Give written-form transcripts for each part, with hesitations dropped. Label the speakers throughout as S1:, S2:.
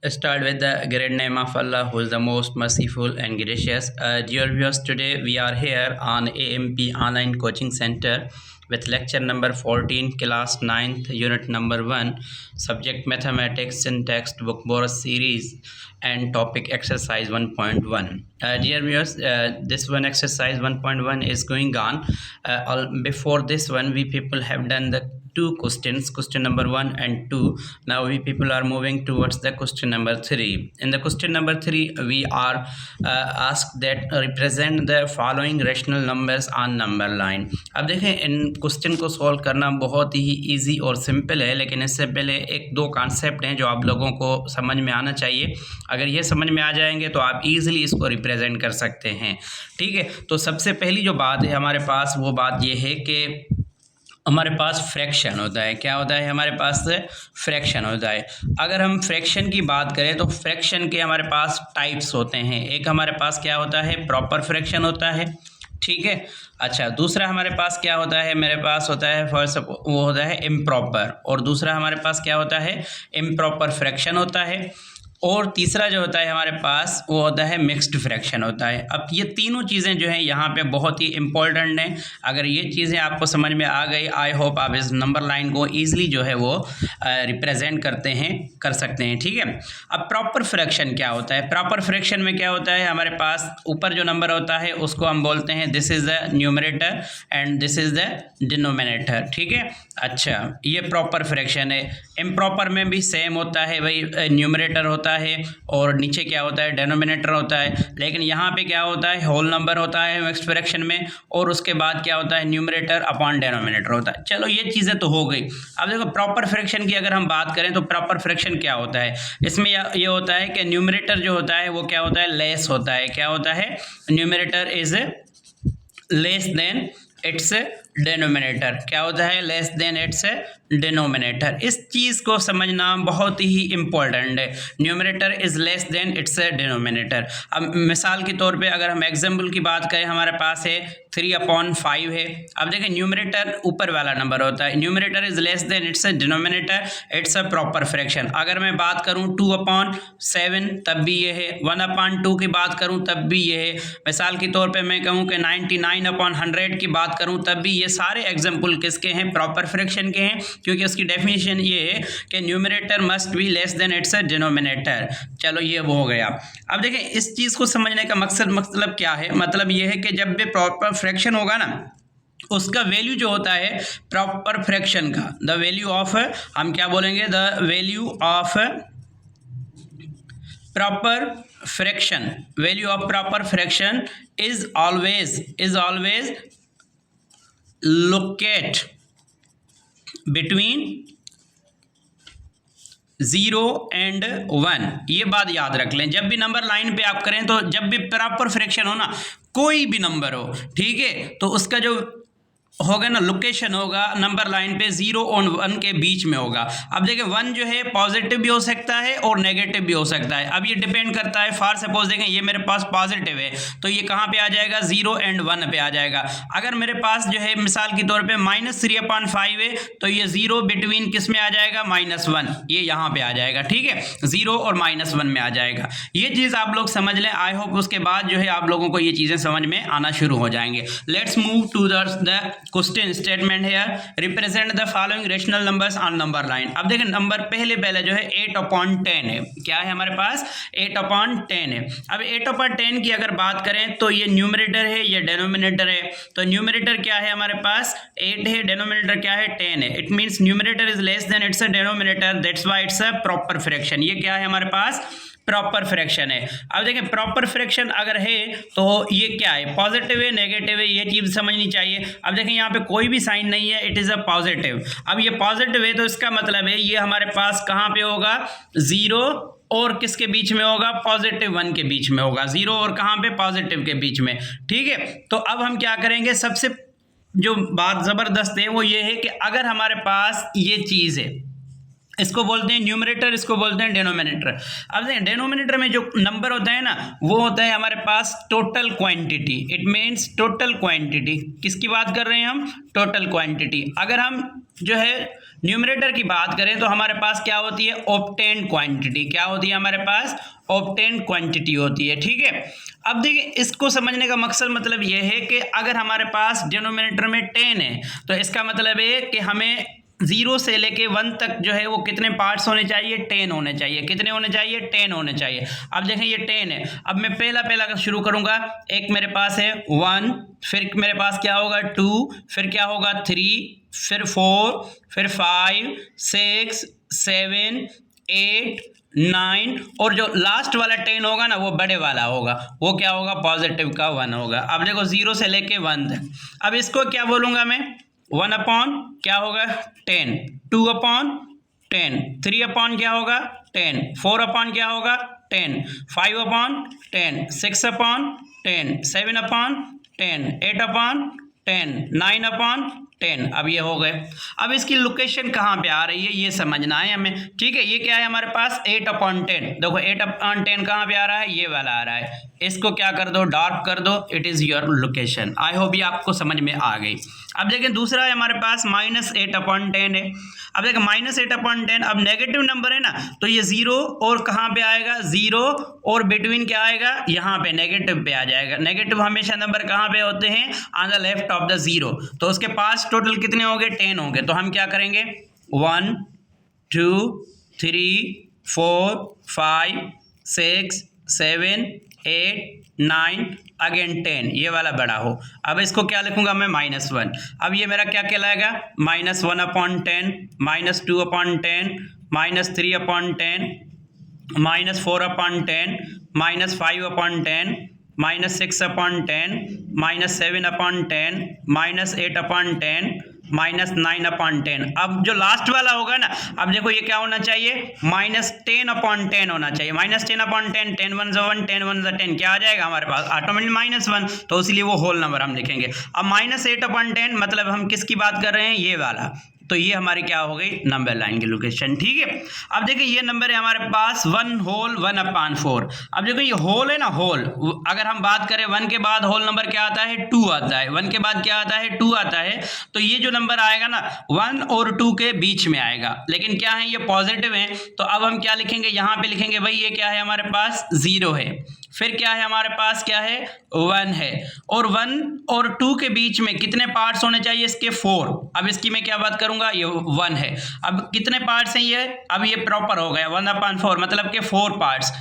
S1: Start with the great name of Allah, who is the most merciful and gracious. Dear viewers, today we are here on AMP Online Coaching Center with lecture number 14, class 9th, unit number 1, subject mathematics, syntax, book borrows series, and topic exercise 1.1. Dear viewers, this one exercise 1.1 is going on. Before this one, we people have done the two questions, question number 1 and 2. Now we people are moving towards the question number 3. In the question number 3 we are asked that represent the following rational numbers on number line. अब देखें, इन question को solve करना बहुत ही easy और simple है, लेकिन इससे पहले एक दो कॉन्सेप्ट हैं जो आप लोगों को समझ में आना चाहिए. अगर ये समझ में आ जाएंगे तो आप इजीली इसको रिप्रेजेंट कर सकते हैं. ठीक है, तो सबसे पहली जो बात है हमारे पास, वो बात ये है कि हमारे पास फ्रैक्शन होता है. क्या होता है? हमारे पास फ्रैक्शन होता है. अगर हम फ्रैक्शन की बात करें तो फ्रैक्शन के हमारे पास टाइप्स होते हैं. एक हमारे पास क्या होता है? प्रॉपर फ्रैक्शन होता है. ठीक है. अच्छा, दूसरा हमारे पास क्या होता है? मेरे पास होता है फर्स्ट वो होता है इम्प्रॉपर, और दूसरा हमारे पास क्या होता है? इम्प्रॉपर फ्रैक्शन होता है. और तीसरा जो होता है हमारे पास वो होता है मिक्स्ड फ्रैक्शन होता है. अब ये तीनों चीज़ें जो हैं यहाँ पे बहुत ही इम्पोर्टेंट हैं. अगर ये चीज़ें आपको समझ में आ गई, आई होप आप इस नंबर लाइन को ईजिली जो है वो रिप्रेजेंट कर सकते हैं. ठीक है. अब प्रॉपर फ्रैक्शन क्या होता है? प्रॉपर फ्रैक्शन में क्या होता है? हमारे पास ऊपर जो नंबर होता है उसको हम बोलते हैं this is the numerator and this is the denominator. ठीक है. अच्छा, ये प्रॉपर फ्रैक्शन है. इम्प्रॉपर में भी सेम होता है भाई, न्यूमरेटर होता है और नीचे क्या होता है? डिनोमिनेटर होता है. लेकिन यहाँ पे क्या होता है? होल नंबर होता है मिक्स्ड फ्रैक्शन में, और उसके बाद क्या होता है? न्यूमरेटर अपॉन डिनोमिनेटर होता है. चलो, ये चीज़ें तो हो गई. अब देखो, प्रॉपर फ्रैक्शन की अगर हम बात करें तो प्रॉपर फ्रैक्शन क्या होता है? इसमें ये होता है कि न्यूमरेटर जो होता है वो क्या होता है? लेस होता है. क्या होता है? Numerator is less than it's denominator. क्या होता है? Less than it's denominator. इस चीज़ को समझना बहुत ही इम्पोर्टेंट है. Numerator is less than it's denominator. अब मिसाल के तौर पे अगर हम एग्जाम्पल की बात करें, हमारे पास है 3/5 है. अब देखें, न्यूमरेटर ऊपर वाला नंबर होता है. Numerator is less than it's denominator. It's a proper fraction. अगर मैं बात करूँ 2/7 तब भी ये है. 1/2 की बात करूँ तब भी ये है. मिसाल के तौर पर मैं कहूँ कि 99/100 की बात करूँ तब भी ये सारे एग्जाम्पल किसके हैं? प्रॉपर फ्रैक्शन के हैं, क्योंकि उसकी डेफिनेशन ये है कि numerator must be less than it's denominator. चलो, ये वो हो गया. अब देखें, इस चीज़ को समझने का मतलब क्या है? मतलब ये है कि जब भी प्रॉपर फ्रैक्शन होगा ना, उसका वैल्यू जो होता है प्रॉपर फ्रैक्शन का, द वैल्यू ऑफ, हम क्या बोलेंगे? The value of proper fraction, value of proper fraction is always locate between 0 and 1. ये बात याद रख लें. जब भी नंबर लाइन पे आप करें तो जब भी प्रॉपर फ्रैक्शन हो ना, कोई भी नंबर हो, ठीक है, तो उसका जो होगा ना, लोकेशन होगा नंबर लाइन पे 0 और 1 के बीच में होगा. अब देखिए, 1 जो है पॉजिटिव भी हो सकता है और नेगेटिव भी हो सकता है. अब ये डिपेंड करता है. फॉर सपोज देखें, ये मेरे पास पॉजिटिव है तो ये कहाँ पे आ जाएगा? 0 and 1 पे आ जाएगा. अगर मेरे पास जो है मिसाल के तौर पे -3/5 है तो ये 0 बिटवीन किस में आ जाएगा? -1. ये यहाँ पे आ जाएगा. ठीक है, 0 और -1 में आ जाएगा. ये चीज़ आप लोग समझ लें. आई होप उसके बाद जो है आप लोगों को ये चीज़ें समझ में आना शुरू हो जाएंगे. Let's move to the question statement है. Represent the following rational numbers on number line. अब देखें, नंबर पहले जो है 8/10 है. क्या है हमारे पास? 8/10 है. अब 8/10 की अगर बात करें तो ये न्यूमरेटर है, ये डिनोमिनेटर है. तो न्यूमरेटर क्या है हमारे पास? 8 है. डिनोमिनेटर क्या है? 10 है. It means numerator is less than it's denominator. That's why it's a proper fraction. ये क्या है हमारे पास? प्रॉपर फ्रैक्शन है. अब देखें, प्रॉपर फ्रैक्शन अगर है तो ये क्या है? पॉजिटिव है, नेगेटिव है, ये चीज़ समझनी चाहिए. अब देखें, यहाँ पे कोई भी साइन नहीं है, इट इज़ अ पॉजिटिव. अब ये पॉजिटिव है तो इसका मतलब है ये हमारे पास कहाँ पे होगा? 0 और किसके बीच में होगा? +1 के बीच में होगा. 0 और कहाँ पे? पॉजिटिव के बीच में. ठीक है. तो अब हम क्या करेंगे? सबसे जो बात ज़बरदस्त है वो ये है कि अगर हमारे पास ये चीज़ है, इसको बोलते हैं न्यूमरेटर, इसको बोलते हैं डिनोमिनेटर. अब देखिए, डिनोमिनेटर में जो नंबर होता है ना, वो होता है हमारे पास total quantity. It means total quantity. किसकी बात कर रहे हैं हम? Total quantity. अगर हम जो है न्यूमरेटर की बात करें तो हमारे पास क्या होती है, ऑब्टेन्ड क्वांटिटी। क्या होती है हमारे पास, ऑब्टेन्ड क्वांटिटी होती है, ठीक है। अब देखिए इसको समझने का मकसद मतलब ये है कि अगर हमारे पास डिनोमिनेटर में 10 है तो इसका मतलब है कि हमें 0 से लेके 1 तक जो है वो कितने पार्ट्स होने चाहिए, 10 होने चाहिए। कितने होने चाहिए, 10 होने चाहिए। अब देखें ये 10 है, अब मैं पहला शुरू करूंगा। एक मेरे पास है 1, फिर मेरे पास क्या होगा 2, फिर क्या होगा 3, फिर 4, फिर 5, 6, 7, 8, 9 और जो लास्ट वाला 10 होगा ना वो बड़े वाला होगा, वो क्या होगा, पॉजिटिव का 1 होगा। अब देखो 0 से लेके 1 तक, अब इसको क्या बोलूँगा मैं, 1 अपॉन क्या होगा 10, 2 अपॉन 10, 3 अपॉन क्या होगा 10, 4 अपॉन क्या होगा 10, 5 upon 10, 6 upon 10, 7 upon 10, 8 upon 10, 9 upon 10। अब ये हो गए। अब इसकी लोकेशन कहाँ पे आ रही है ये समझना है हमें, ठीक है। ये क्या है हमारे पास 8 अपॉन 10, देखो 8 अपॉन 10 कहाँ पे आ रहा है, ये वाला आ रहा है। इसको क्या कर दो, डार्क कर दो, it is your location. I hope ये आपको समझ में आ गई। अब देखें दूसरा है हमारे पास -8 अपॉन 10 है। अब देखें -8 अपॉन 10, अब नेगेटिव नंबर है ना तो ये 0 और कहाँ पे आएगा, 0 और बिटवीन क्या आएगा, यहाँ पे नेगेटिव पे आ जाएगा। नेगेटिव हमेशा नंबर कहाँ पे होते हैं, on the left of the 0। तो उसके पास टोटल कितने होंगे, 10 होंगे। तो हम क्या करेंगे, 1 2 3 4 5 6 7 8 9 अगेन 10, ये वाला बड़ा हो। अब इसको क्या लिखूंगा मैं, -1। अब ये मेरा क्या कहलाएगा, -1 upon 10, -2 upon 10, -3 upon 10, -4 upon 10, -5 upon 10, -6 upon 10, -7 upon 10, -8 upon 10, -9 upon 10। अब जो लास्ट वाला होगा ना, अब देखो ये क्या होना चाहिए, -10 अपॉन 10 होना चाहिए। -10 अपॉन 10, 10 1 1, 10 1 10, क्या आ जाएगा हमारे पास, ऑटोमेटिक -1। तो इसलिए वो होल नंबर हम लिखेंगे। अब -8 अपॉन 10 मतलब हम किसकी बात कर रहे हैं, ये वाला। तो ये हमारी क्या हो गई, नंबर लाइन की लोकेशन, ठीक है। अब देखिए ये नंबर है हमारे पास 1 होल 1 अपॉन 4। अब देखो ये होल है ना, होल अगर हम बात करें 1 के बाद होल नंबर क्या आता है, 2 आता है। 1 के बाद क्या आता है, 2 आता है। तो ये जो नंबर आएगा ना 1 और 2 के बीच में आएगा, लेकिन क्या है ये पॉजिटिव है। तो अब हम क्या लिखेंगे, यहाँ पे लिखेंगे भाई ये क्या है हमारे पास, 0 है। फिर क्या है हमारे पास, क्या है 1 है। और 1 और 2 के बीच में कितने पार्ट्स होने चाहिए इसके, 4। अब इसकी मैं क्या बात करूंगा, ये 1 है। अब कितने पार्ट्स हैं ये, अब ये प्रॉपर हो गया 1/4 मतलब के 4 पार्ट्स।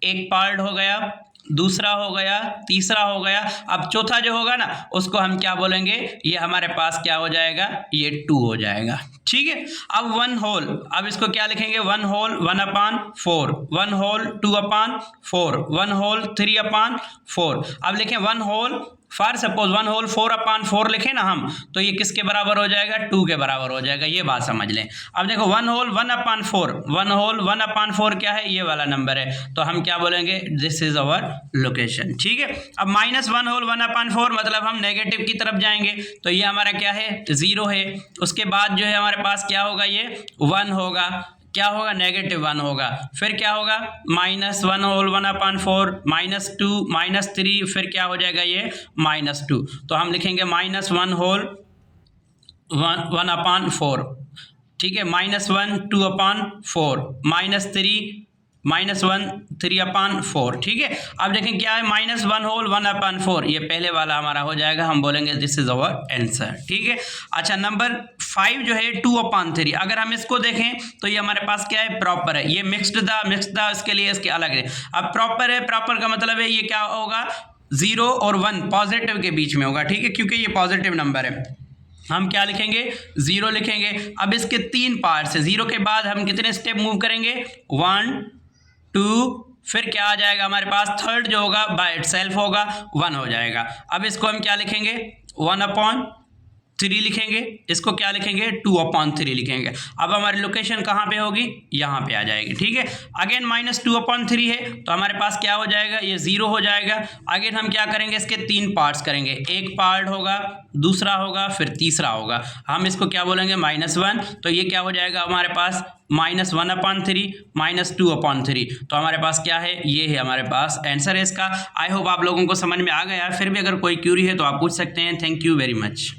S1: एक पार्ट हो गया, दूसरा हो गया, तीसरा हो गया। अब चौथा जो होगा ना उसको हम क्या बोलेंगे, ये हमारे पास क्या हो जाएगा, ये 2 हो जाएगा, ठीक है। अब 1 होल, अब इसको क्या लिखेंगे, 1 होल 1/4, 1 होल 2/4, 1 होल 3/4। अब लिखें 1 होल, फॉर सपोज 1 होल 4/4 लिखें ना हम, तो ये किसके बराबर हो जाएगा, 2 के बराबर हो जाएगा। ये बात समझ लें। अब देखो 1 होल 1/4, 1 होल 1/4 क्या है, ये वाला नंबर है। तो हम क्या बोलेंगे, दिस इज अवर लोकेशन, ठीक है। अब -1 होल 1/4 मतलब हम नेगेटिव की तरफ जाएंगे। तो ये हमारा क्या है, 0 है। उसके बाद जो है हमारे पास क्या होगा, ये 1 होगा, क्या होगा, -1 होगा। फिर क्या होगा, -1 होल 1/4, -2, -3, फिर क्या हो जाएगा ये -2। तो हम लिखेंगे -1 होल 1/4, ठीक है। -1 2/4, -3 3/4, ठीक है। अब देखें क्या है, -1 होल 1/4, ये पहले वाला हमारा हो जाएगा। हम बोलेंगे दिस इज अवर आंसर, ठीक है। अच्छा नंबर 5 जो है 2/3। अगर हम इसको देखें तो ये हमारे पास क्या है, प्रॉपर है। ये मिक्स्ड था इसके लिए इसके अलग है। अब प्रॉपर है, प्रॉपर का मतलब है ये क्या होगा, 0 और 1 पॉजिटिव के बीच में होगा, ठीक है, क्योंकि ये पॉजिटिव नंबर है। हम क्या लिखेंगे, 0 लिखेंगे। अब इसके 3 पार्ट्स है, 0 के बाद हम कितने स्टेप मूव करेंगे, 1 2, फिर क्या आ जाएगा हमारे पास, थर्ड जो होगा बाय इटसेल्फ होगा 1 हो जाएगा। अब इसको हम क्या लिखेंगे, 1/3 लिखेंगे। इसको क्या लिखेंगे, 2/3 लिखेंगे। अब हमारी लोकेशन कहाँ पे होगी, यहाँ पे आ जाएगी, ठीक है। अगेन -2/3 है तो हमारे पास क्या हो जाएगा, ये 0 हो जाएगा। अगेन हम क्या करेंगे, इसके 3 पार्ट्स करेंगे। एक पार्ट होगा, दूसरा होगा, फिर तीसरा होगा। हम इसको क्या बोलेंगे, -1। तो ये क्या हो जाएगा हमारे पास, -1/3 -2/3। तो हमारे पास क्या है, ये है हमारे पास आंसर है इसका। आई होप आप लोगों को समझ में आ गया। फिर भी अगर कोई क्यूरी है तो आप पूछ सकते हैं। Thank you very much.